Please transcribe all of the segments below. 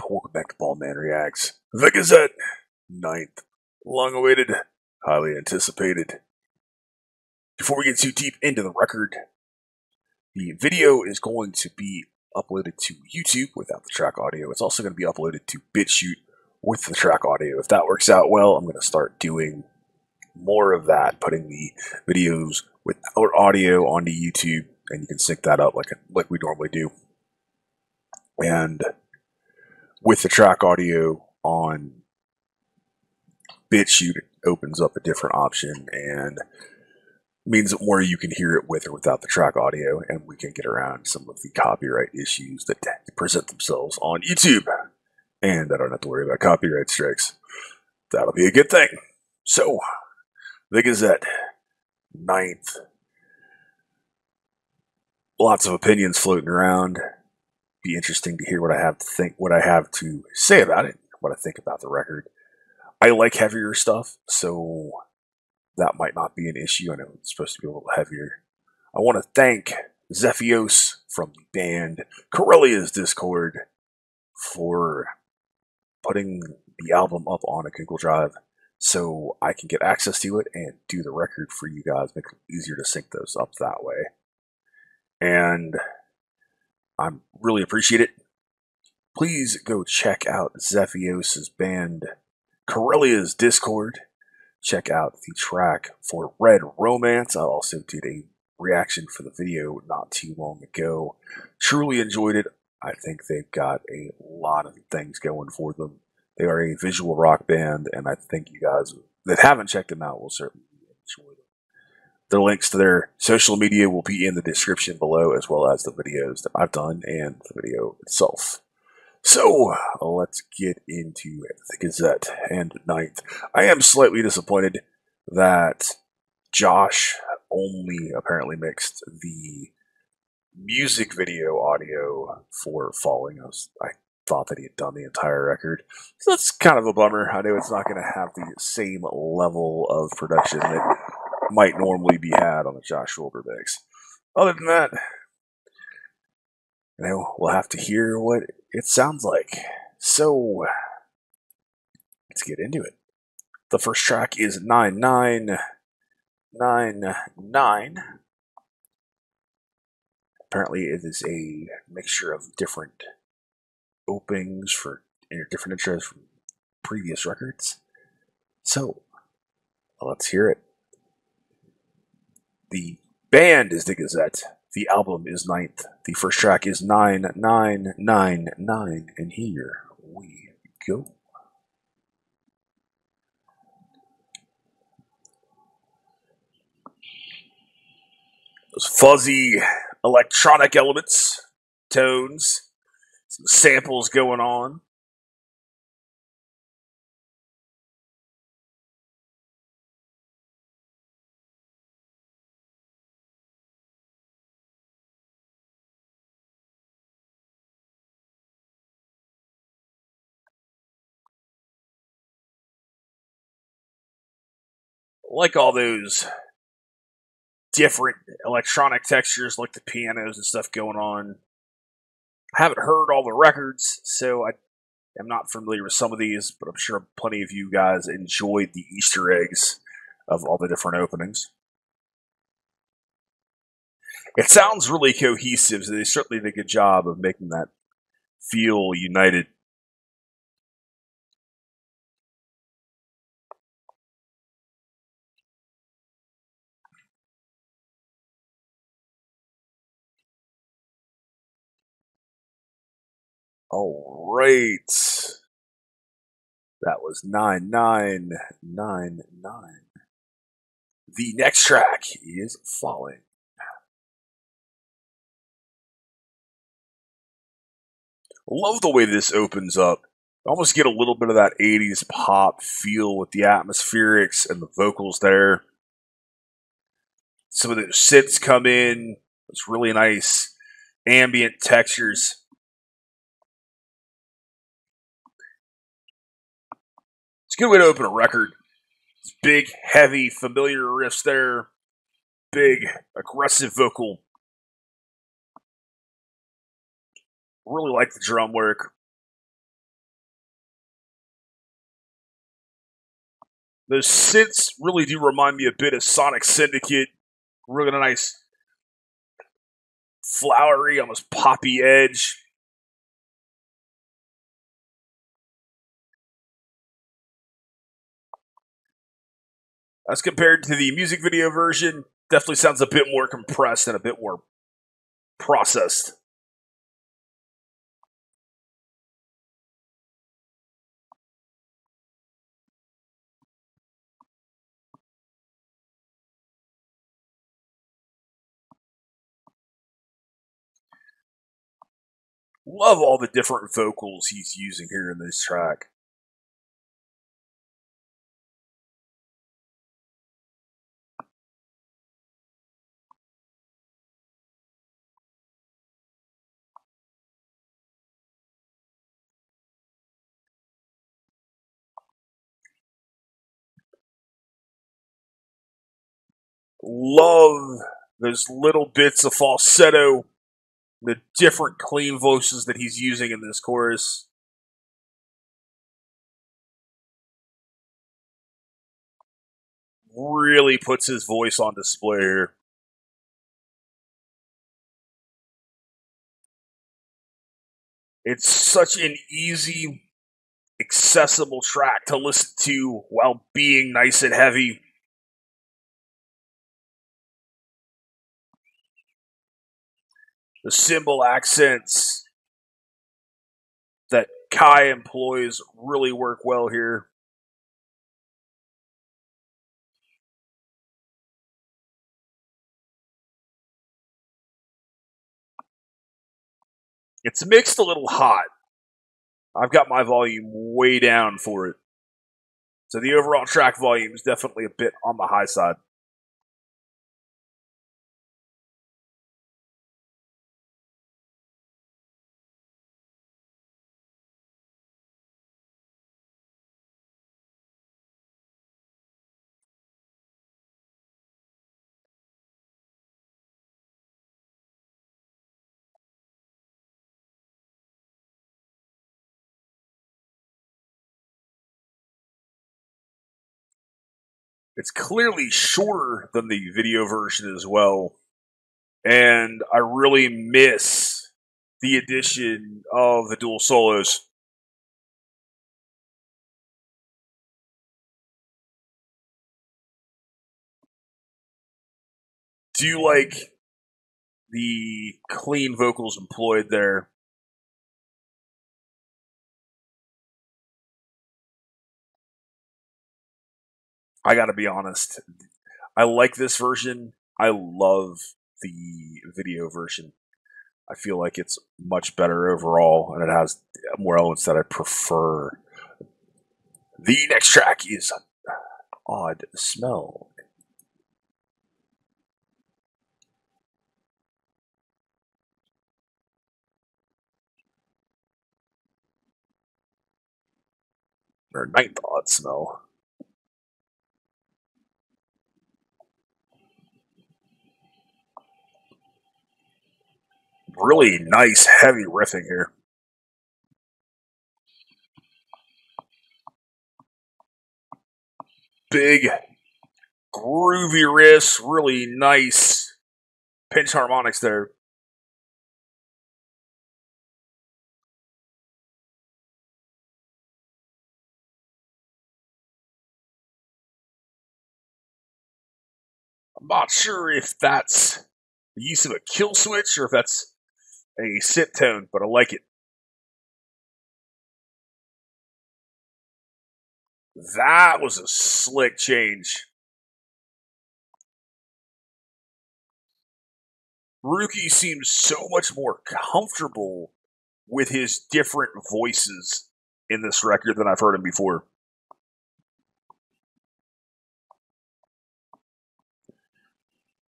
welcome back to Baldmanreacts, the Gazette, ninth, long-awaited, highly anticipated. Before we get too deep into the record, the video is going to be uploaded to YouTube without the track audio. It's also going to be uploaded to BitChute with the track audio. If that works out well, I'm going to start doing more of that, putting the videos without audio onto YouTube, and you can sync that up like we normally do. And with the track audio on BitChute, it opens up a different option and means that more you can hear it with or without the track audio, and we can get around some of the copyright issues that present themselves on YouTube. And I don't have to worry about copyright strikes. That'll be a good thing. So, the Gazette, ninth. Lots of opinions floating around. Be interesting to hear what I have to say about it, what I think about the record. I like heavier stuff, so that might not be an issue. I know it's supposed to be a little heavier. I want to thank Zephios from the band Corellia's Discord for putting the album up on a Google Drive so I can get access to it and do the record for you guys, make it easier to sync those up that way. And I really appreciate it. Please go check out Zephios' band Corellia's Discord. Check out the track for Red Romance. I also did a reaction for the video not too long ago. Truly enjoyed it. I think they've got a lot of things going for them. They are a visual rock band, and I think you guys that haven't checked them out will certainly enjoy them. The links to their social media will be in the description below, as well as the videos that I've done and the video itself. So, let's get into the Gazette and ninth. I am slightly disappointed that Josh only apparently mixed the music video audio for Falling. I thought that he had done the entire record. So that's kind of a bummer. I know it's not going to have the same level of production that might normally be had on the Josh Shoulder mix. Other than that, we'll have to hear what it sounds like. So, let's get into it. The first track is 9999. Apparently, it is a mixture of different openings for different intros from previous records. So, let's hear it. The band is the Gazette. The album is ninth. The first track is 9999. And here we go. Those fuzzy electronic elements, tones, some samples going on. Like all those different electronic textures, like the pianos and stuff going on. I haven't heard all the records, so I am not familiar with some of these, but I'm sure plenty of you guys enjoyed the Easter eggs of all the different openings. It sounds really cohesive, so they certainly did a good job of making that feel united. All right. That was 9999. The next track is Falling. Love the way this opens up. Almost get a little bit of that 80s pop feel with the atmospherics and the vocals there. Some of those synths come in. It's really nice ambient textures. It's a good way to open a record. It's big, heavy, familiar riffs there. Big, aggressive vocal. Really like the drum work. Those synths really do remind me a bit of Sonic Syndicate. Really nice, flowery, almost poppy edge. As compared to the music video version, definitely sounds a bit more compressed and a bit more processed. Love all the different vocals he's using here in this track. Love those little bits of falsetto, the different clean voices that he's using in this chorus. Really puts his voice on display here. It's such an easy, accessible track to listen to while being nice and heavy. The cymbal accents that Kai employs really work well here. It's mixed a little hot. I've got my volume way down for it. So the overall track volume is definitely a bit on the high side. It's clearly shorter than the video version as well. And I really miss the addition of the dual solos. Do you like the clean vocals employed there? I gotta be honest. I like this version. I love the video version. I feel like it's much better overall, and it has more elements that I prefer. The next track is Odd Smell. Or Ninth Odd Smell. Really nice, heavy riffing here. Big, groovy riffs, really nice pinch harmonics there. I'm not sure if that's the use of a kill switch or if that's a sit tone, but I like it. That was a slick change. Ruki seems so much more comfortable with his different voices in this record than I've heard him before.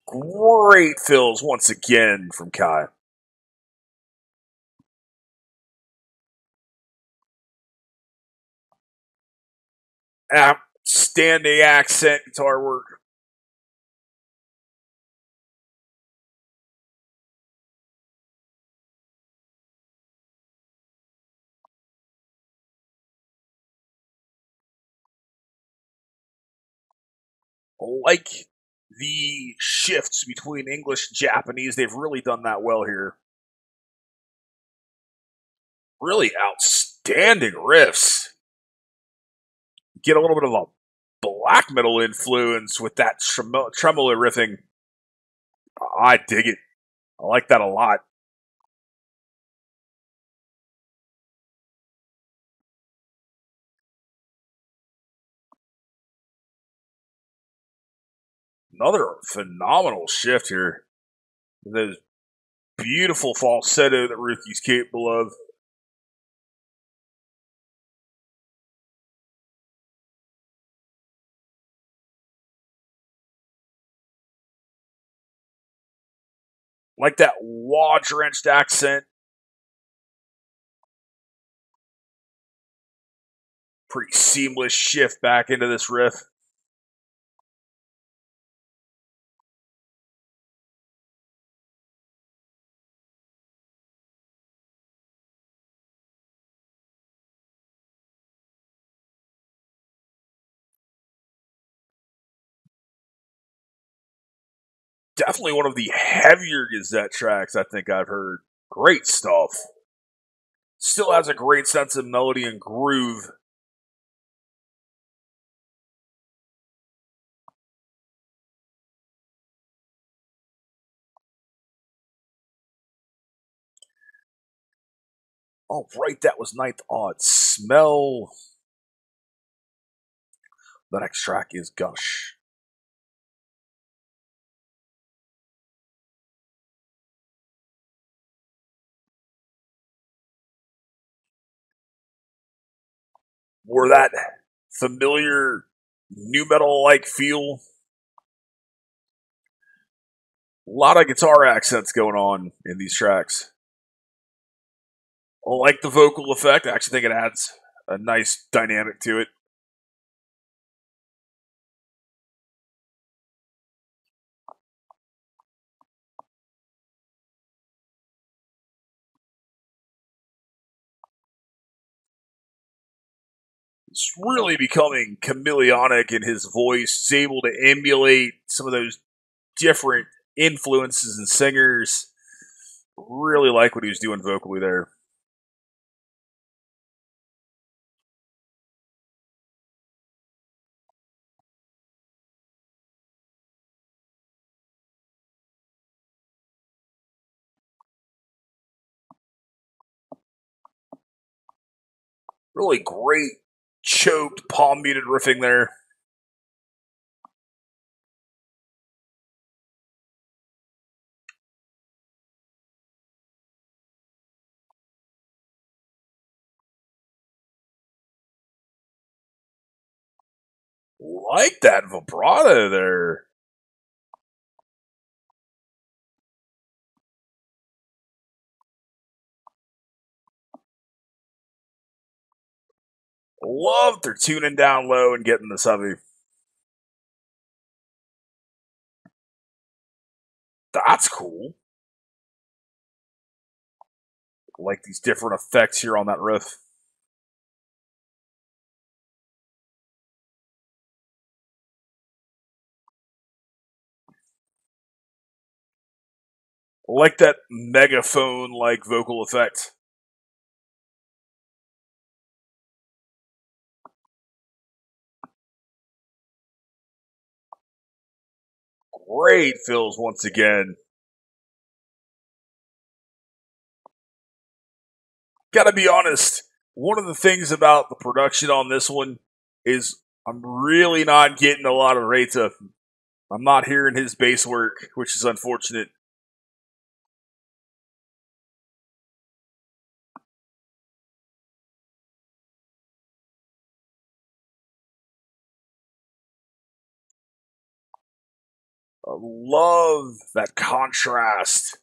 Great fills once again from Kai. Outstanding accent guitar work. like the shifts between English and Japanese. They've really done that well here. Really outstanding riffs. Get a little bit of a black metal influence with that tremolo riffing. I dig it. I like that a lot. Another phenomenal shift here. Those beautiful falsetto that Ruki's capable of. Like that wah-drenched accent. Pretty seamless shift back into this riff. Definitely one of the heavier Gazette tracks I think I've heard. Great stuff. Still has a great sense of melody and groove. Oh, right, that was Ninth Odd Smell. The next track is Gush. More that familiar new metal-like feel. A lot of guitar accents going on in these tracks. I like the vocal effect. I actually think it adds a nice dynamic to it. It's really becoming chameleonic in his voice. He's able to emulate some of those different influences and singers. Really like what he was doing vocally there. Really great choked, palm muted riffing there. Like that vibrato there. Love they're tuning down low and getting this heavy. That's cool. Like these different effects here on that riff. Like that megaphone like vocal effect. Great fills once again. Gotta be honest, one of the things about the production on this one is I'm really not getting a lot of Reita. I'm not hearing his bass work, which is unfortunate. I love that contrast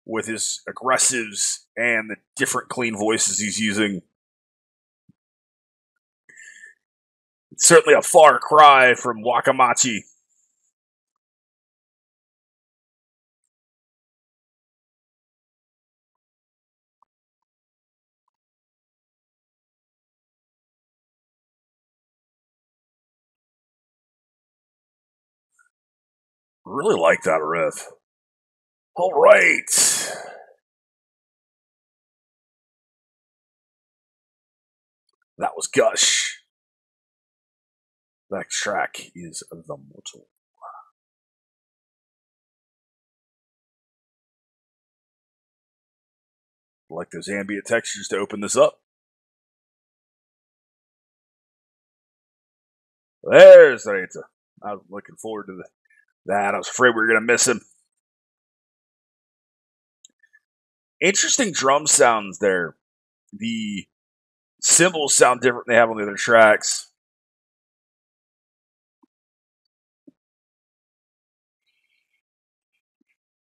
with his aggressives and the different clean voices he's using. It's certainly a far cry from Wakamachi. Really like that riff. All right. That was Gush. The next track is The Mortal. I like those ambient textures to open this up. There's Rita. I was looking forward to that. I was afraid we were going to miss him. Interesting drum sounds there. The cymbals sound different than they have on the other tracks.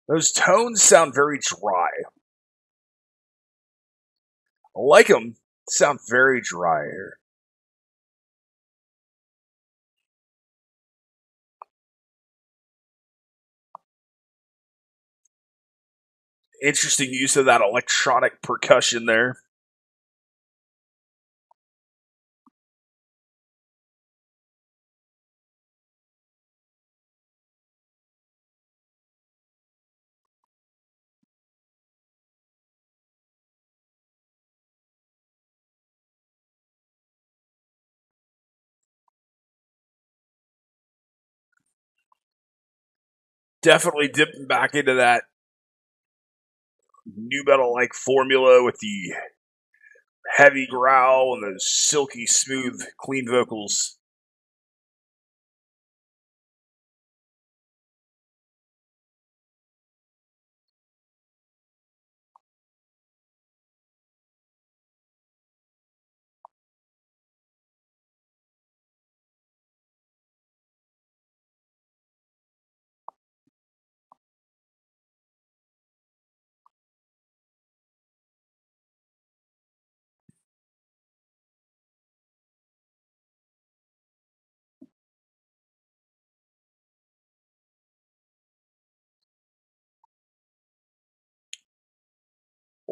Those tones sound very dry. I like them. Sound very dry here. Interesting use of that electronic percussion there. Definitely dipping back into that new metal like formula with the heavy growl and those silky, smooth, clean vocals.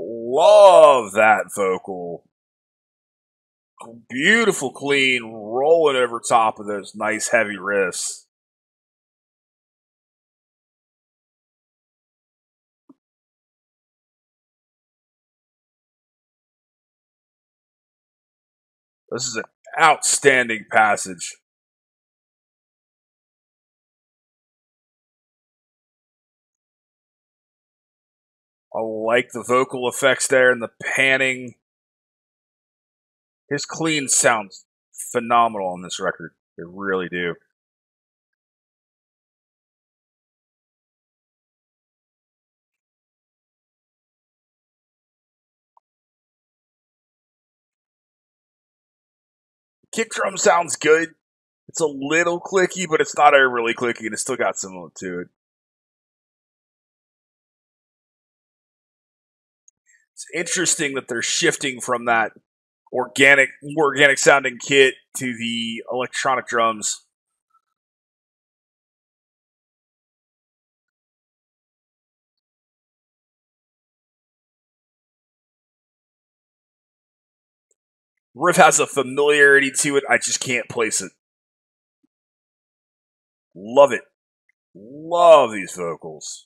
Love that vocal. Beautiful, clean, rolling over top of those nice heavy riffs. This is an outstanding passage. I like the vocal effects there and the panning. His clean sounds phenomenal on this record. They really do. Kick drum sounds good. It's a little clicky, but it's not overly clicky, and it's still got some to it. It's interesting that they're shifting from that more organic sounding kit to the electronic drums. Riff has a familiarity to it. I just can't place it. Love it. Love these vocals.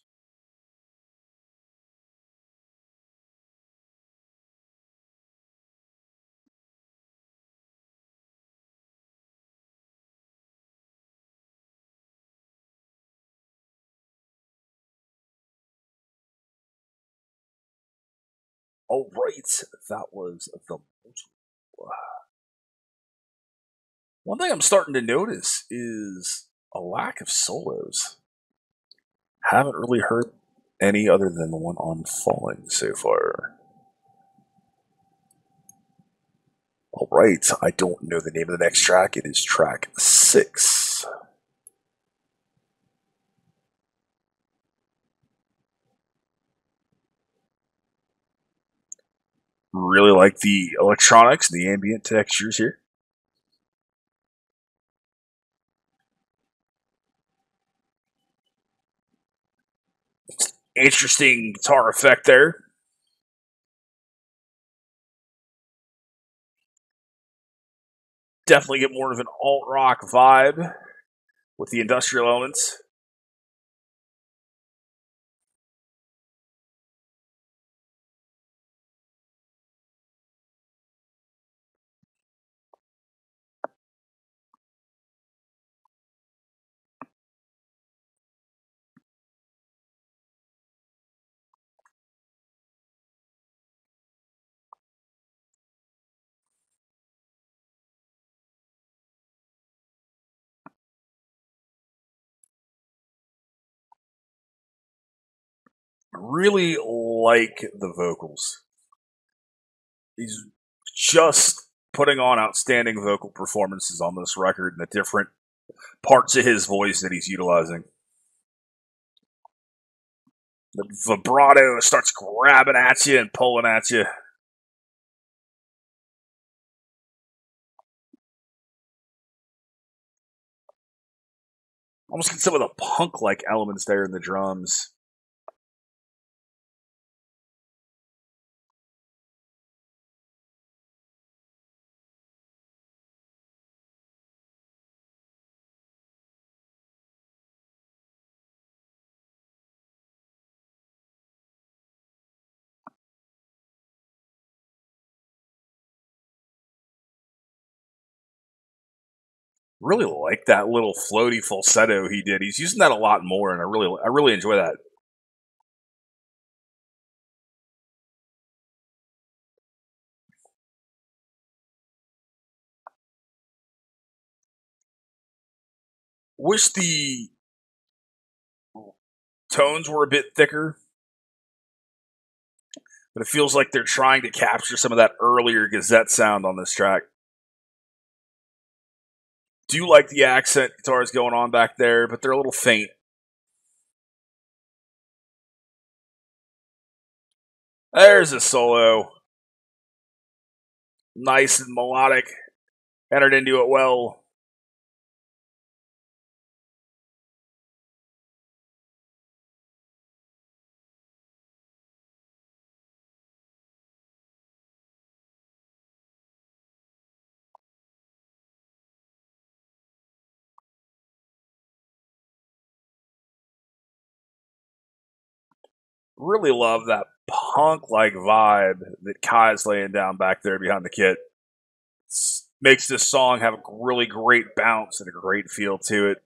All right, that was the. One thing I'm starting to notice is a lack of solos. Haven't really heard any other than the one on Falling so far. All right, I don't know the name of the next track. It is track 6. Really like the electronics, the ambient textures here. Interesting guitar effect there. Definitely get more of an alt rock vibe with the industrial elements. Really like the vocals. He's just putting on outstanding vocal performances on this record and the different parts of his voice that he's utilizing. The vibrato starts grabbing at you and pulling at you. Almost get some of the punk-like elements there in the drums. Really like that little floaty falsetto he did. He's using that a lot more, and I really enjoy that. Wish the tones were a bit thicker, but it feels like they're trying to capture some of that earlier Gazette sound on this track. Do like the accent guitars going on back there, but they're a little faint. There's a solo. Nice and melodic. Entered into it well. Really love that punk-like vibe that Kai's laying down back there behind the kit. Makes this song have a really great bounce and a great feel to it.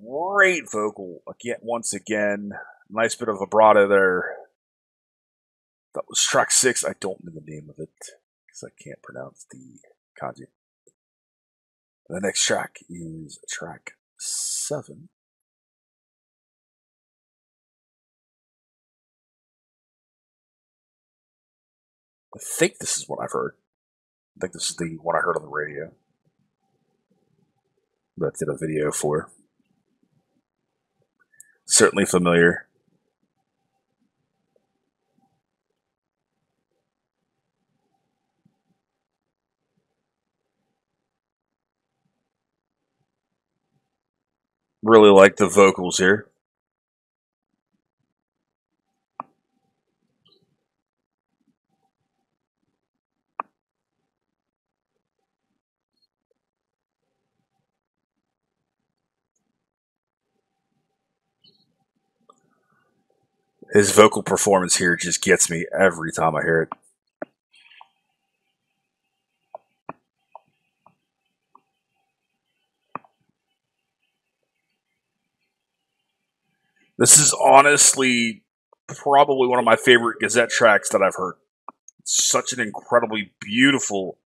Great vocal. Once again, nice bit of vibrato there. That was track 6. I don't know the name of it because I can't pronounce the kanji. The next track is track 7. I think this is what I've heard. I think this is the one I heard on the radio that I did a video for. Certainly familiar. Really like the vocals here. His vocal performance here just gets me every time I hear it. This is honestly probably one of my favorite Gazette tracks that I've heard. It's such an incredibly beautiful,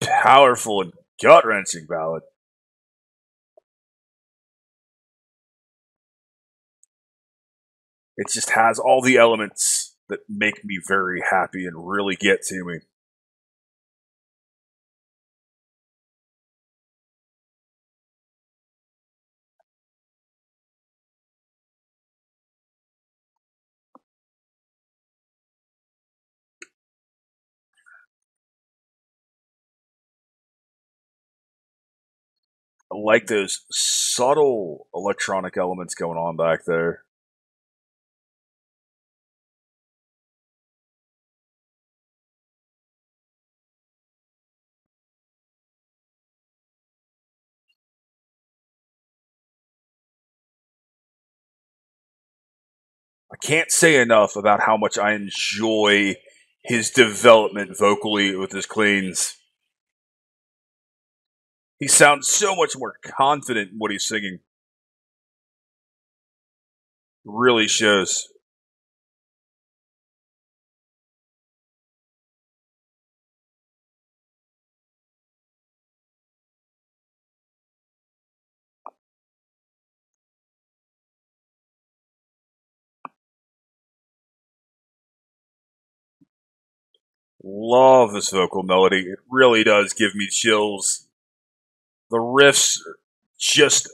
powerful, and gut-wrenching ballad. It just has all the elements that make me very happy and really get to me. I like those subtle electronic elements going on back there. I can't say enough about how much I enjoy his development vocally with his cleans. He sounds so much more confident in what he's singing. Really shows. Love this vocal melody. It really does give me chills. The riffs are just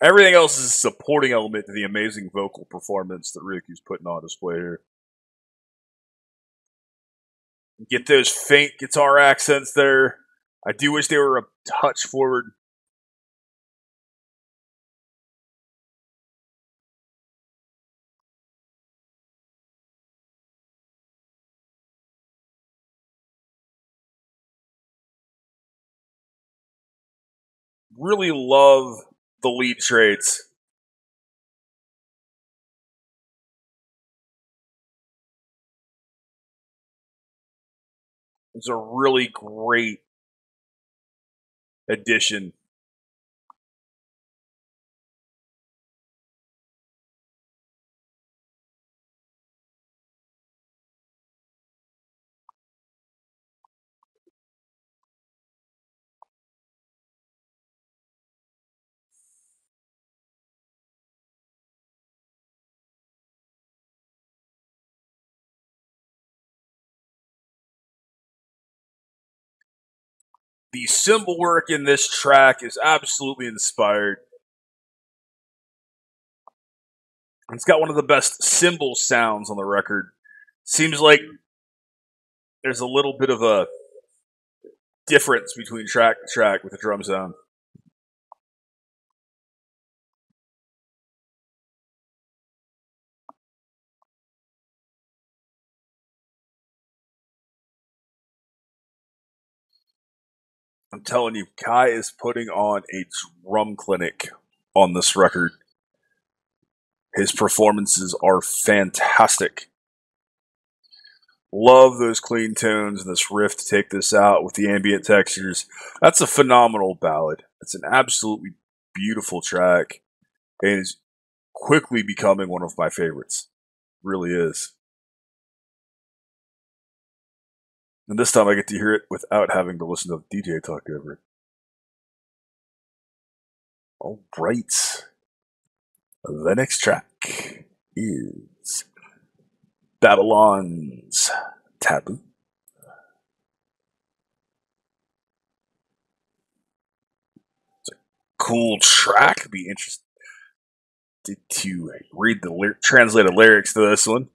everything else is a supporting element to the amazing vocal performance that Ryukyu's putting on display here. Get those faint guitar accents there. I do wish they were a touch forward. Really love the lead traits. It's a really great addition. The cymbal work in this track is absolutely inspired. It's got one of the best cymbal sounds on the record. Seems like there's a little bit of a difference between track to track with the drum sound. I'm telling you, Kai is putting on a drum clinic on this record. His performances are fantastic. Love those clean tones and this riff to take this out with the ambient textures. That's a phenomenal ballad. It's an absolutely beautiful track and is quickly becoming one of my favorites. Really is. And this time I get to hear it without having to listen to the DJ talk over it. All right. The next track is Babylon's Taboo. It's a cool track. Be interested to read the translated lyrics to this one.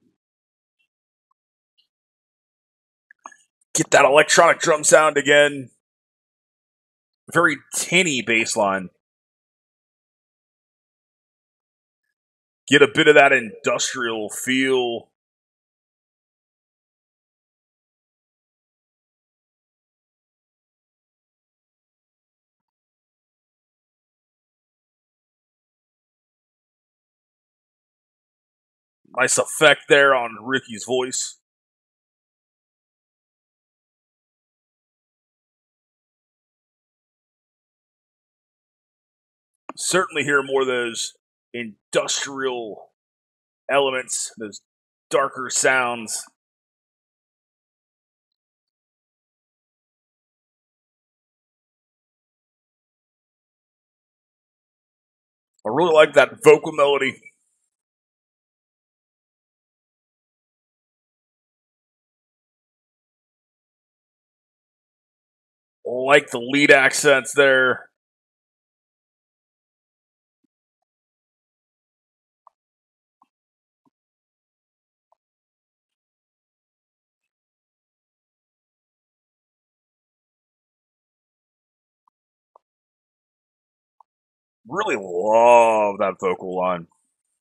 Get that electronic drum sound again. Very tinny bass line. Get a bit of that industrial feel. Nice effect there on Ricky's voice. Certainly hear more of those industrial elements, those darker sounds. I really like that vocal melody. I like the lead accents there. Really love that vocal line.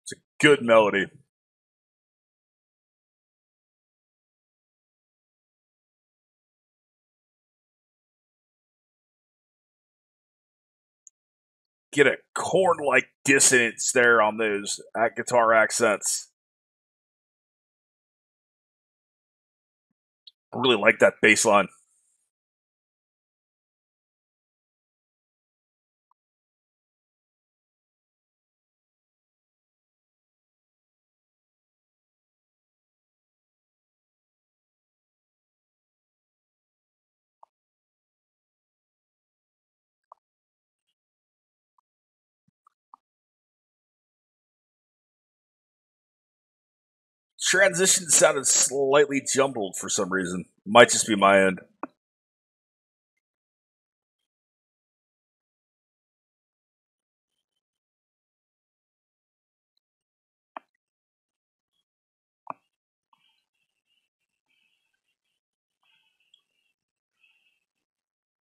It's a good melody. Get a corn-like dissonance there on those guitar accents. I really like that bass line. transition sounded slightly jumbled for some reason. Might just be my end.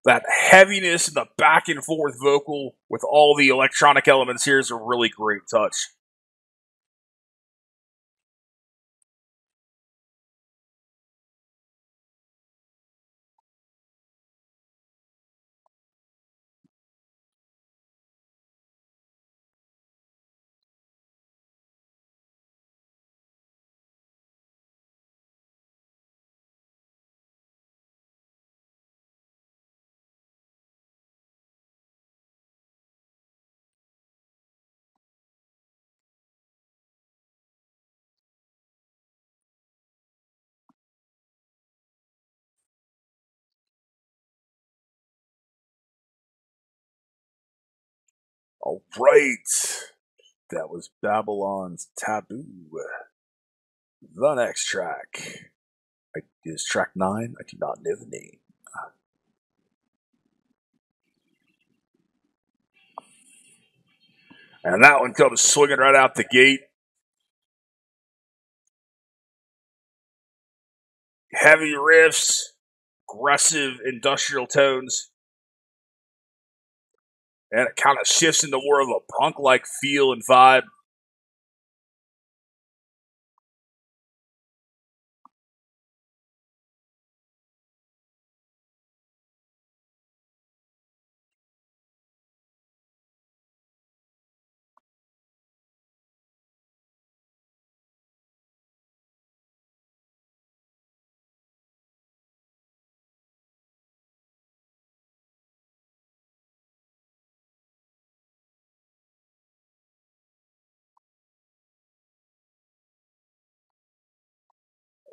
That heaviness in the back and forth vocal with all the electronic elements here is a really great touch. All right. That was Babylon's Taboo. The next track is track 9. I do not know the name. And that one comes swinging right out the gate. Heavy riffs, aggressive industrial tones, and it kind of shifts into more of a punk-like feel and vibe.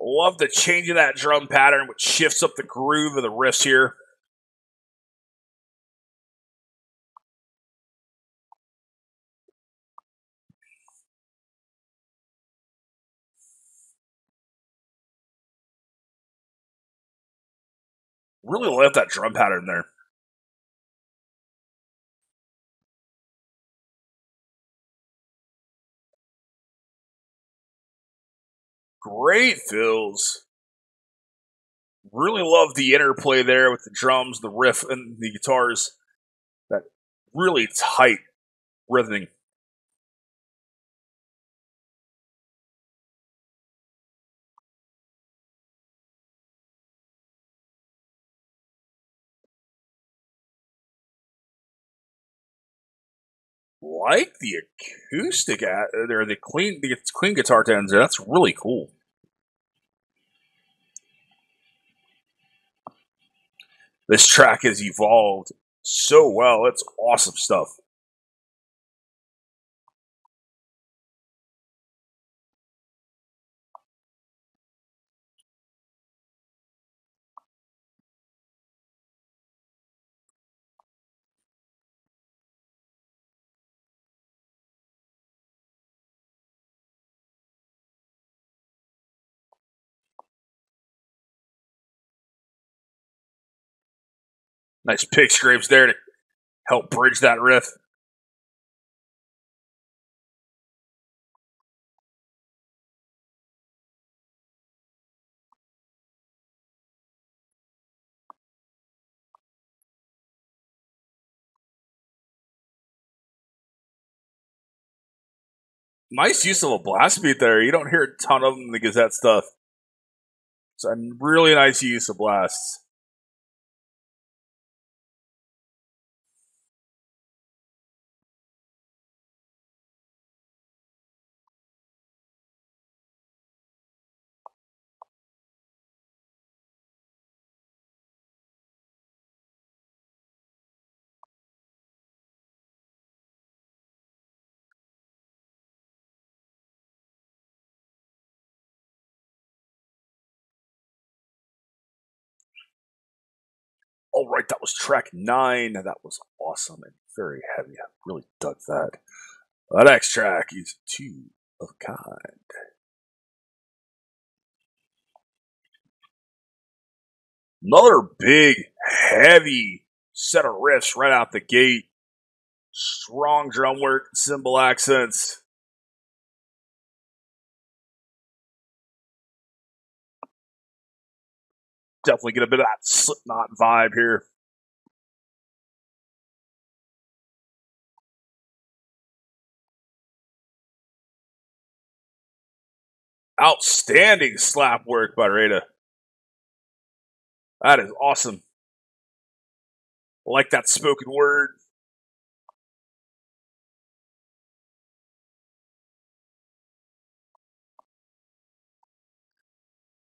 Love the change of that drum pattern, which shifts up the groove of the riffs here. Really love that drum pattern there. Great fills. Really love the interplay there with the drums, the riff, and the guitars. That really tight rhythming. Like the acoustic or the clean guitar tones there. That's really cool. This track has evolved so well. It's awesome stuff. Nice pick scrapes there to help bridge that riff. Nice use of a blast beat there. You don't hear a ton of them in the Gazette stuff. It's a really nice use of blasts. All right, that was track 9. That was awesome and very heavy. I really dug that. The next track is Two of a Kind. Another big, heavy set of riffs right out the gate. Strong drum work, cymbal accents. Definitely get a bit of that Slipknot vibe here. Outstanding slap work by Rada. That is awesome. I like that spoken word.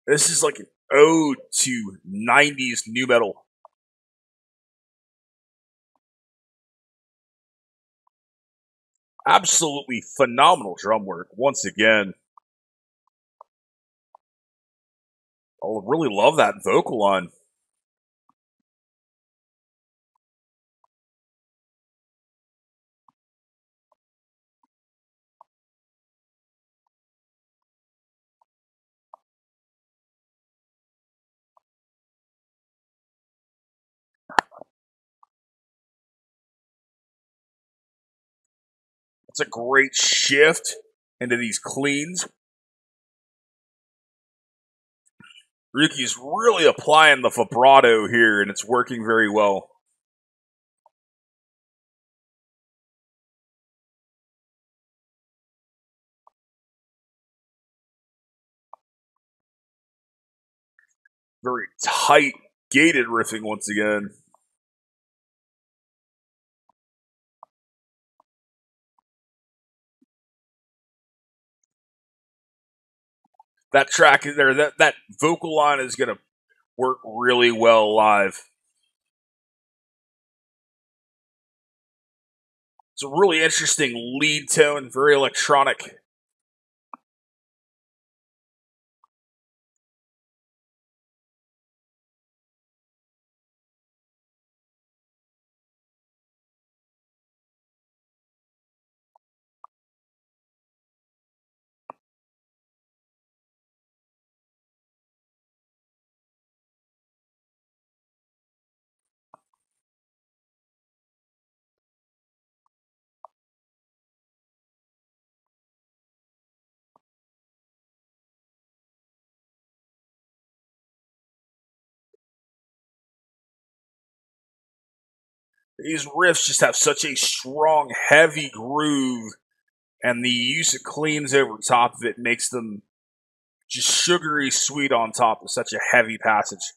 This is like an ode to 90s nu metal. Absolutely phenomenal drum work once again. I really love that vocal line. It's a great shift into these cleans. Ryuki's really applying the vibrato here, and it's working very well. Very tight, gated riffing once again. That track is there. That vocal line is going to work really well live. It's a really interesting lead tone, very electronic. These riffs just have such a strong, heavy groove, and the use of cleans over top of it makes them just sugary sweet on top of such a heavy passage.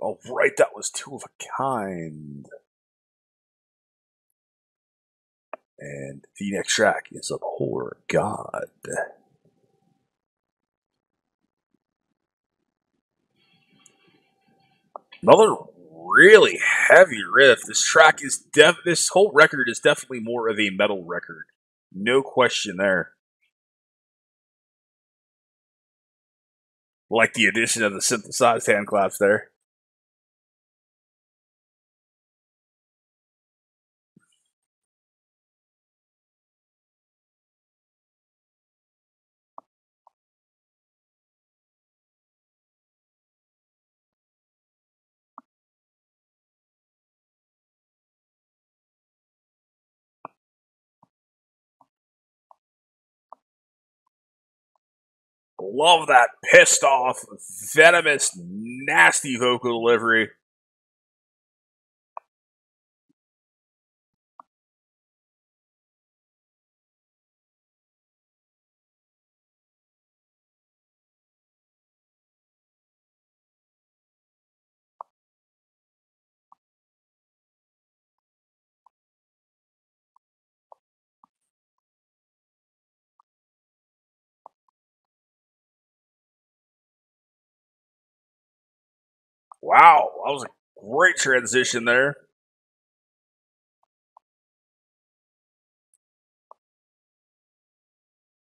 Oh, right, that was Two of a Kind. And the next track is Abhor God. Another really heavy riff. This track is this whole record is definitely more of a metal record. No question there. Like the addition of the synthesized hand claps there. Love that pissed off, venomous, nasty vocal delivery. Wow, that was a great transition there.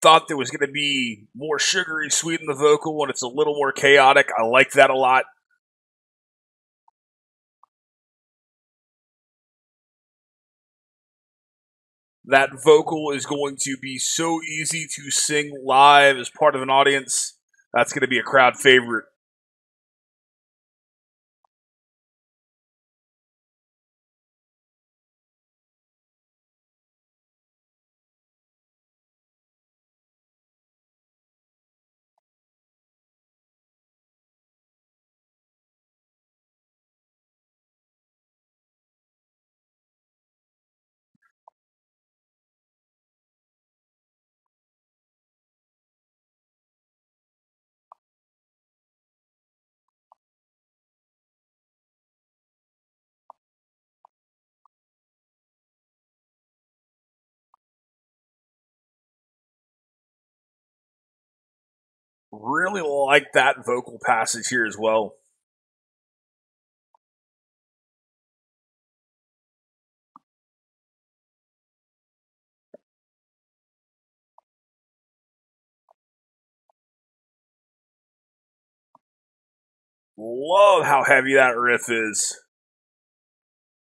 Thought there was going to be more sugary sweet in the vocal when it's a little more chaotic. I like that a lot. That vocal is going to be so easy to sing live as part of an audience. That's going to be a crowd favorite. Really like that vocal passage here as well. Love how heavy that riff is.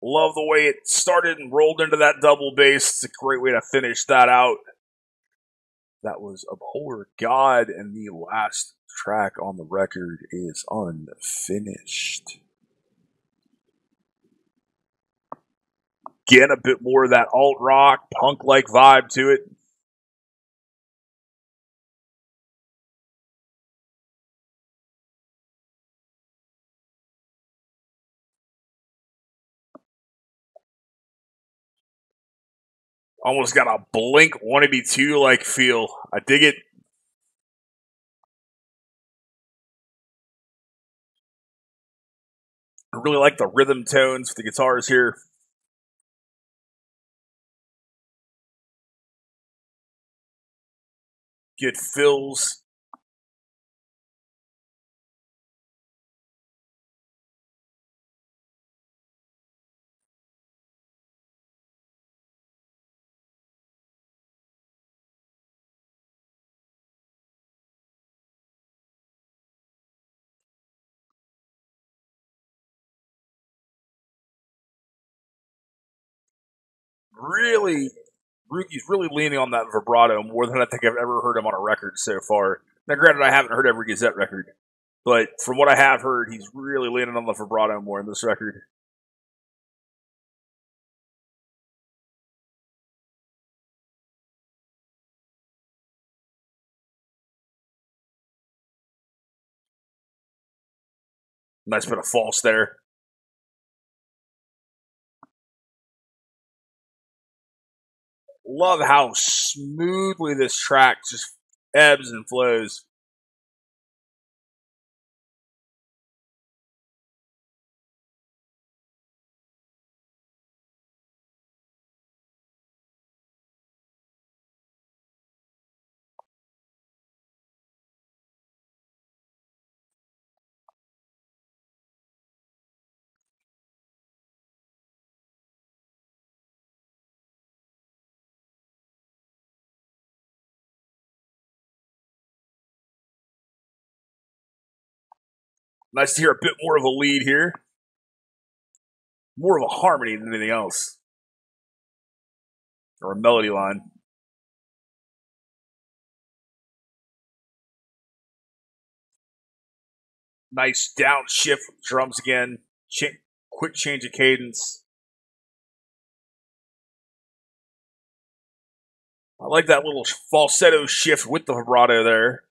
Love the way it started and rolled into that double bass. It's a great way to finish that out. That was Abhor God, and the last track on the record is Unfinished. Again, a bit more of that alt rock, punk like vibe to it. Almost got a Blink 182 like feel. I dig it. I really like the rhythm tones for the guitars here. Good fills. Really, Ruki's really leaning on that vibrato more than I think I've ever heard him on a record so far. Now, granted, I haven't heard every Gazette record, but from what I have heard, he's really leaning on the vibrato more in this record. Nice bit of false there. Love how smoothly this track just ebbs and flows. Nice to hear a bit more of a lead here. More of a harmony than anything else. Or a melody line. Nice downshift with drums again. Quick change of cadence. I like that little falsetto shift with the vibrato there.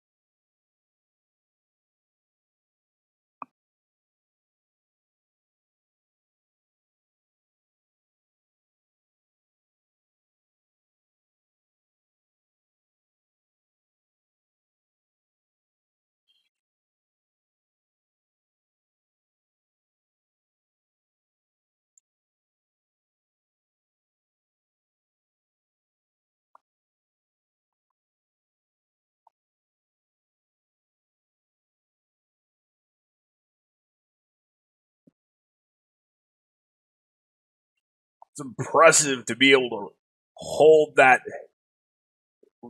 It's impressive to be able to hold that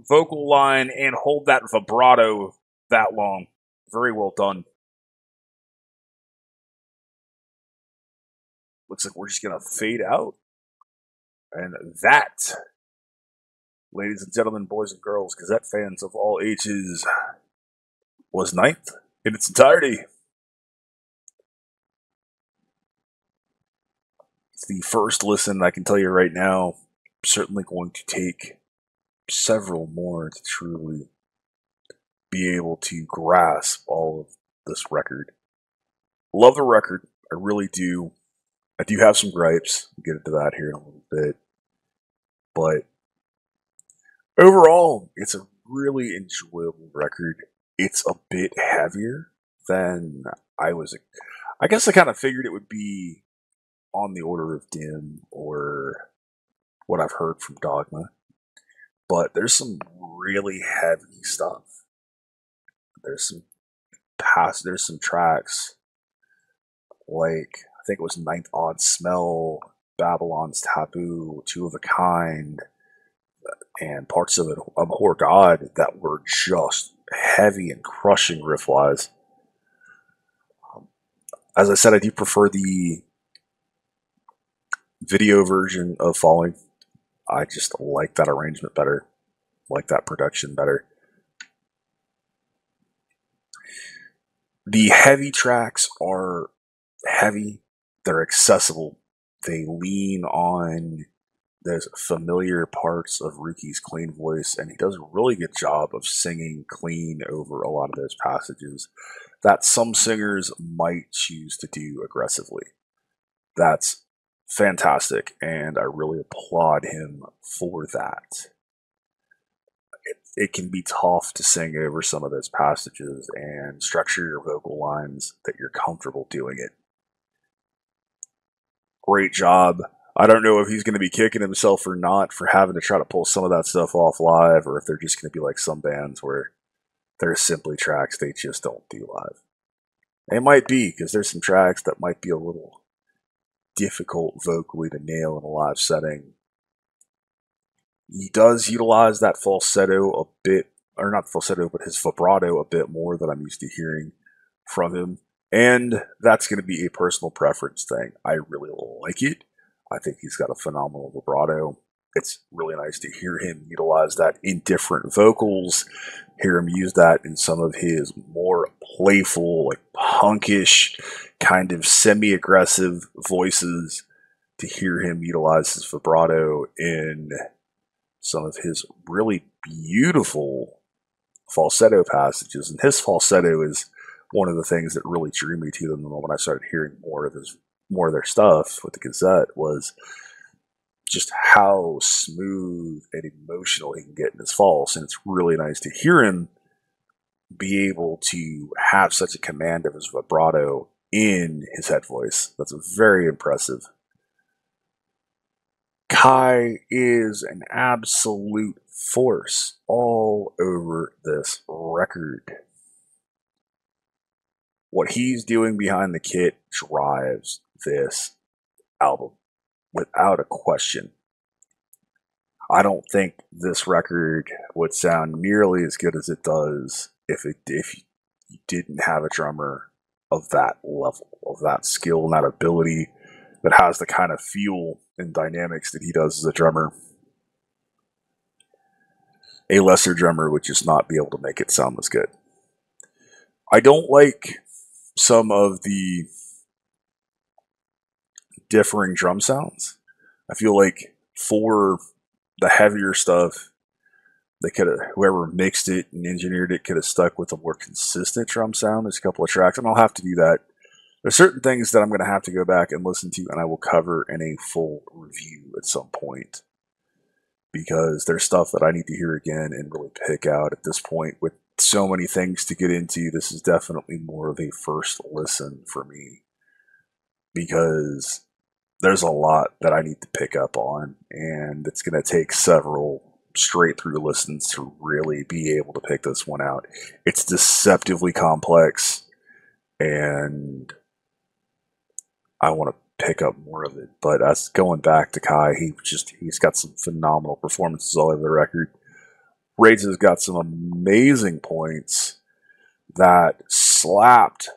vocal line and hold that vibrato that long. Very well done. Looks like we're just going to fade out. And that, ladies and gentlemen, boys and girls, Gazette fans of all ages, was Ninth in its entirety. It's the first listen, I can tell you right now. Certainly going to take several more to truly be able to grasp all of this record. Love the record. I really do. I do have some gripes. We'll get into that here in a little bit. But overall, it's a really enjoyable record. It's a bit heavier than I guess I kind of figured it would be on the order of Dim or what I've heard from Dogma. But there's some really heavy stuff. There's some tracks like, I think it was Ninth Odd Smell, Babylon's Taboo, Two of a Kind, and parts of it, Abhor God, that were just heavy and crushing riff-wise. As I said, I do prefer the video version of Falling. I just like that arrangement better, like that production better. The heavy tracks are heavy, they're accessible, they lean on those familiar parts of Ruki's clean voice, and he does a really good job of singing clean over a lot of those passages that some singers might choose to do aggressively. That's fantastic, and I really applaud him for that. It can be tough to sing over some of those passages and structure your vocal lines that you're comfortable doing it. Great job. I don't know if he's going to be kicking himself or not for having to try to pull some of that stuff off live, or if they're just going to be like some bands where there's simply tracks they just don't do live. It might be, because there's some tracks that might be a little difficult vocally to nail in a live setting. He does utilize that falsetto a bit, or not falsetto, but his vibrato a bit more than I'm used to hearing from him. And that's going to be a personal preference thing. I really like it. I think he's got a phenomenal vibrato. It's really nice to hear him utilize that in different vocals, hear him use that in some of his more playful, like punkish, kind of semi-aggressive voices, to hear him utilize his vibrato in some of his really beautiful falsetto passages. And his falsetto is one of the things that really drew me to them the moment I started hearing more of their stuff with the Gazette, was just how smooth and emotional he can get in his false. And it's really nice to hear him be able to have such a command of his vibrato in his head voice. That's very impressive. Kai is an absolute force all over this record. What he's doing behind the kit drives this album, without a question. I don't think this record would sound nearly as good as it does if you didn't have a drummer of that level, of that skill and that ability, that has the kind of feel and dynamics that he does as a drummer. A lesser drummer would just not be able to make it sound as good. I don't like some of the differing drum sounds. I feel like for the heavier stuff, they could have, whoever mixed it and engineered it could have stuck with a more consistent drum sound. There's a couple of tracks, and I'll have to do that. There's certain things that I'm going to have to go back and listen to, and I will cover in a full review at some point, because there's stuff that I need to hear again and really pick out. At this point, with so many things to get into, this is definitely more of a first listen for me, because there's a lot that I need to pick up on, and it's going to take several straight through listens to really be able to pick this one out. It's deceptively complex, and I want to pick up more of it. But as going back to Kai, he's got some phenomenal performances all over the record. Raids has got some amazing points that slapped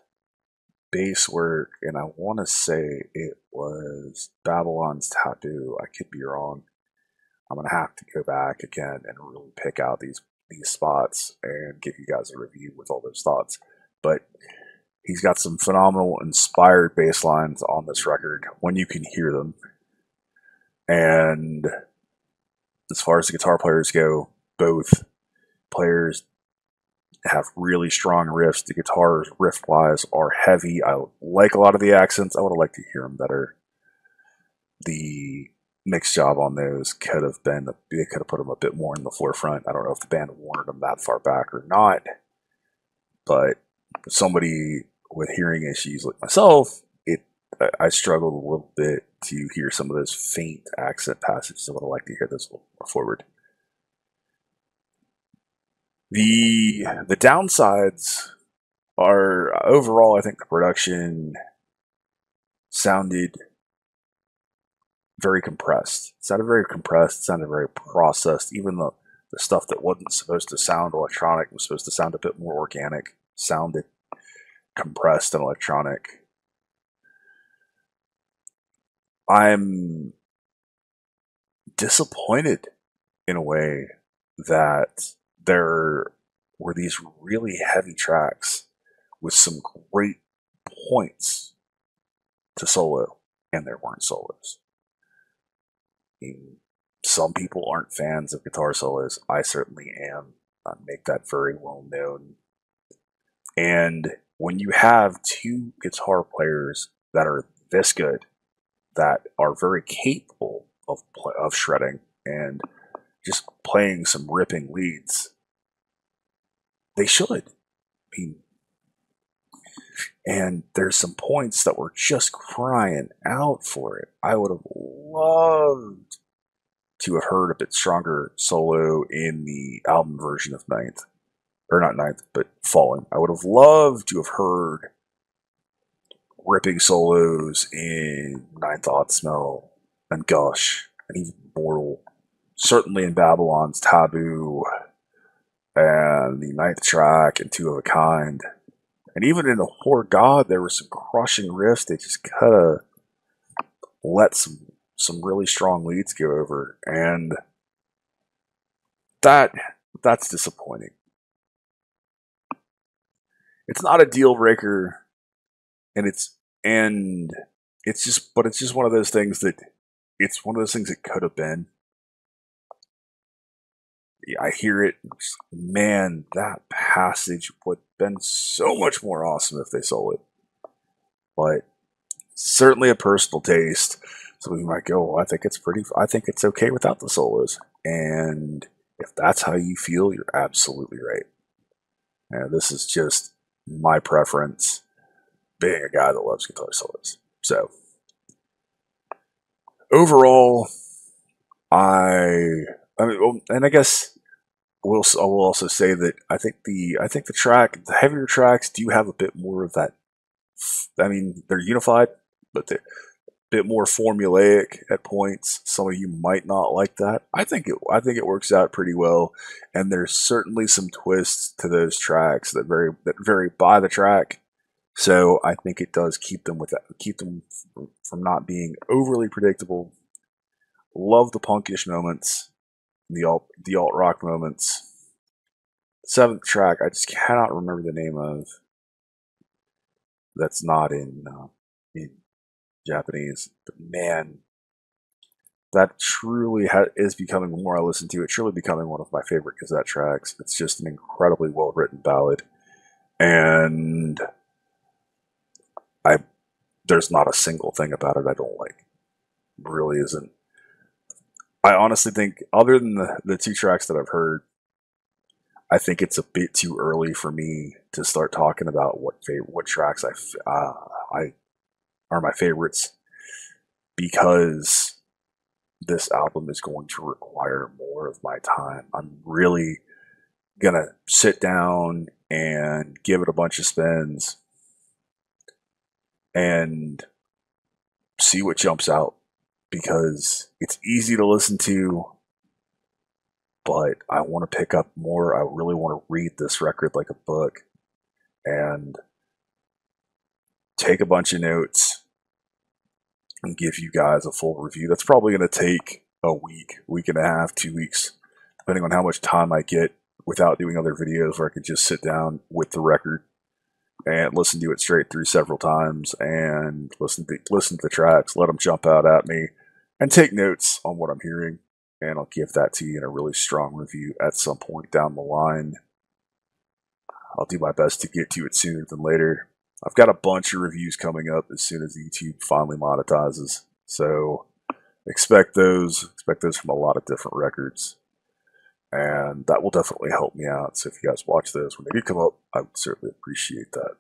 bass work, and I want to say it was Babylon's Tattoo. I could be wrong. I'm gonna have to go back again and really pick out these spots and give you guys a review with all those thoughts. But he's got some phenomenal inspired bass lines on this record when you can hear them. And as far as the guitar players go, both players have really strong riffs. The guitars, riff-wise, are heavy. I like a lot of the accents. I would have liked to hear them better. The mix job on those could have been, they could have put them a bit more in the forefront. I don't know if the band wanted them that far back or not, but somebody with hearing issues like myself, I struggled a little bit to hear some of those faint accent passages. I would have liked to hear those a little more forward. The downsides are, overall, I think the production sounded very compressed. It sounded very compressed, it sounded very processed. Even the stuff that wasn't supposed to sound electronic was supposed to sound a bit more organic, sounded compressed and electronic. I'm disappointed in a way that there were these really heavy tracks with some great points to solo, and there weren't solos. I mean, some people aren't fans of guitar solos. I certainly am. I make that very well known. And when you have two guitar players that are this good, that are very capable of shredding and just playing some ripping leads, they should. I mean, and there's some points that were just crying out for it. I would have loved to have heard a bit stronger solo in the album version of Ninth. Or not Ninth, but Fallen. I would have loved to have heard ripping solos in Ninth Thought Smell and Gush and even Mortal. Certainly in Babylon's Taboo and the ninth track and Two of a Kind. And even in the Whore God, there were some crushing riffs that just kind of let some really strong leads go over. And that's disappointing. It's not a deal breaker, and it's just one of those things that it could have been. I hear it, man, that passage would have been so much more awesome if they sold it. But certainly a personal taste. So we might go, well, I think it's okay without the solos. And if that's how you feel, you're absolutely right. And this is just my preference, being a guy that loves guitar solos. So overall, I mean, and I guess I will also say that I think the heavier tracks do have a bit more of that. I mean, they're unified, but they're a bit more formulaic at points. Some of you might not like that. I think it works out pretty well, and there's certainly some twists to those tracks that vary by the track. So I think it does keep them from not being overly predictable. Love the punkish moments, the alt rock moments. Seventh track, I just cannot remember the name of. That's not in Japanese, but man, that truly is becoming, the more I listen to it, truly becoming one of my favorite Gazette tracks. It's just an incredibly well written ballad, and there's not a single thing about it I don't like. It really isn't. I honestly think, other than the two tracks that I've heard, I think it's a bit too early for me to start talking about what tracks I are my favorites, because this album is going to require more of my time. I'm really gonna sit down and give it a bunch of spins and see what jumps out, because it's easy to listen to, but I want to pick up more. I really want to read this record like a book and take a bunch of notes and give you guys a full review. That's probably going to take a week and a half, 2 weeks, depending on how much time I get without doing other videos, where I can just sit down with the record and listen to it straight through several times and listen to the tracks, let them jump out at me, and take notes on what I'm hearing. And I'll give that to you in a really strong review at some point down the line. I'll do my best to get to it sooner than later. I've got a bunch of reviews coming up as soon as YouTube finally monetizes, so expect those from a lot of different records, and that will definitely help me out. So if you guys watch those when they do come up, I would certainly appreciate that.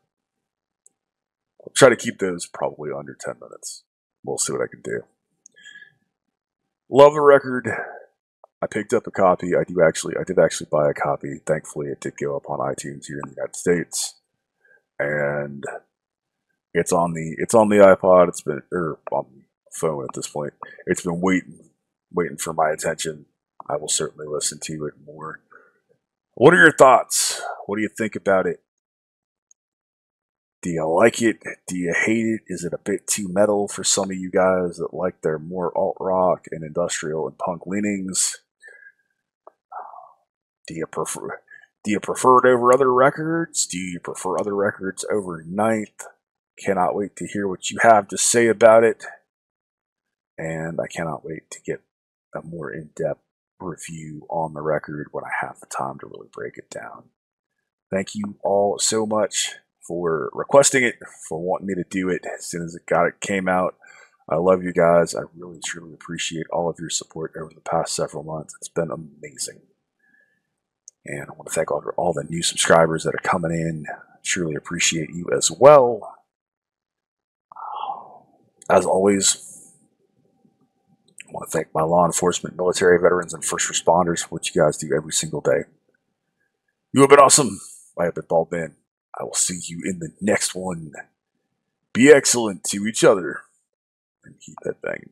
I'll try to keep those probably under 10 minutes. We'll see what I can do. Love the record. I picked up a copy. I did actually buy a copy. Thankfully, it did go up on iTunes here in the United States, and it's on the iPod. It's been on the phone at this point. It's been waiting for my attention. I will certainly listen to it more. What are your thoughts? What do you think about it? Do you like it? Do you hate it? Is it a bit too metal for some of you guys that like their more alt-rock and industrial and punk leanings? Do you prefer it over other records? Do you prefer other records over Ninth? Cannot wait to hear what you have to say about it. And I cannot wait to get a more in-depth review on the record when I have the time to really break it down. Thank you all so much for requesting it, for wanting me to do it as soon as it came out. I love you guys. I really, truly appreciate all of your support over the past several months. It's been amazing. And I want to thank all the new subscribers that are coming in. I truly appreciate you as well. As always, I want to thank my law enforcement, military veterans, and first responders for what you guys do every single day. You have been awesome. I have been Baldman. I will see you in the next one. Be excellent to each other and keep that banging.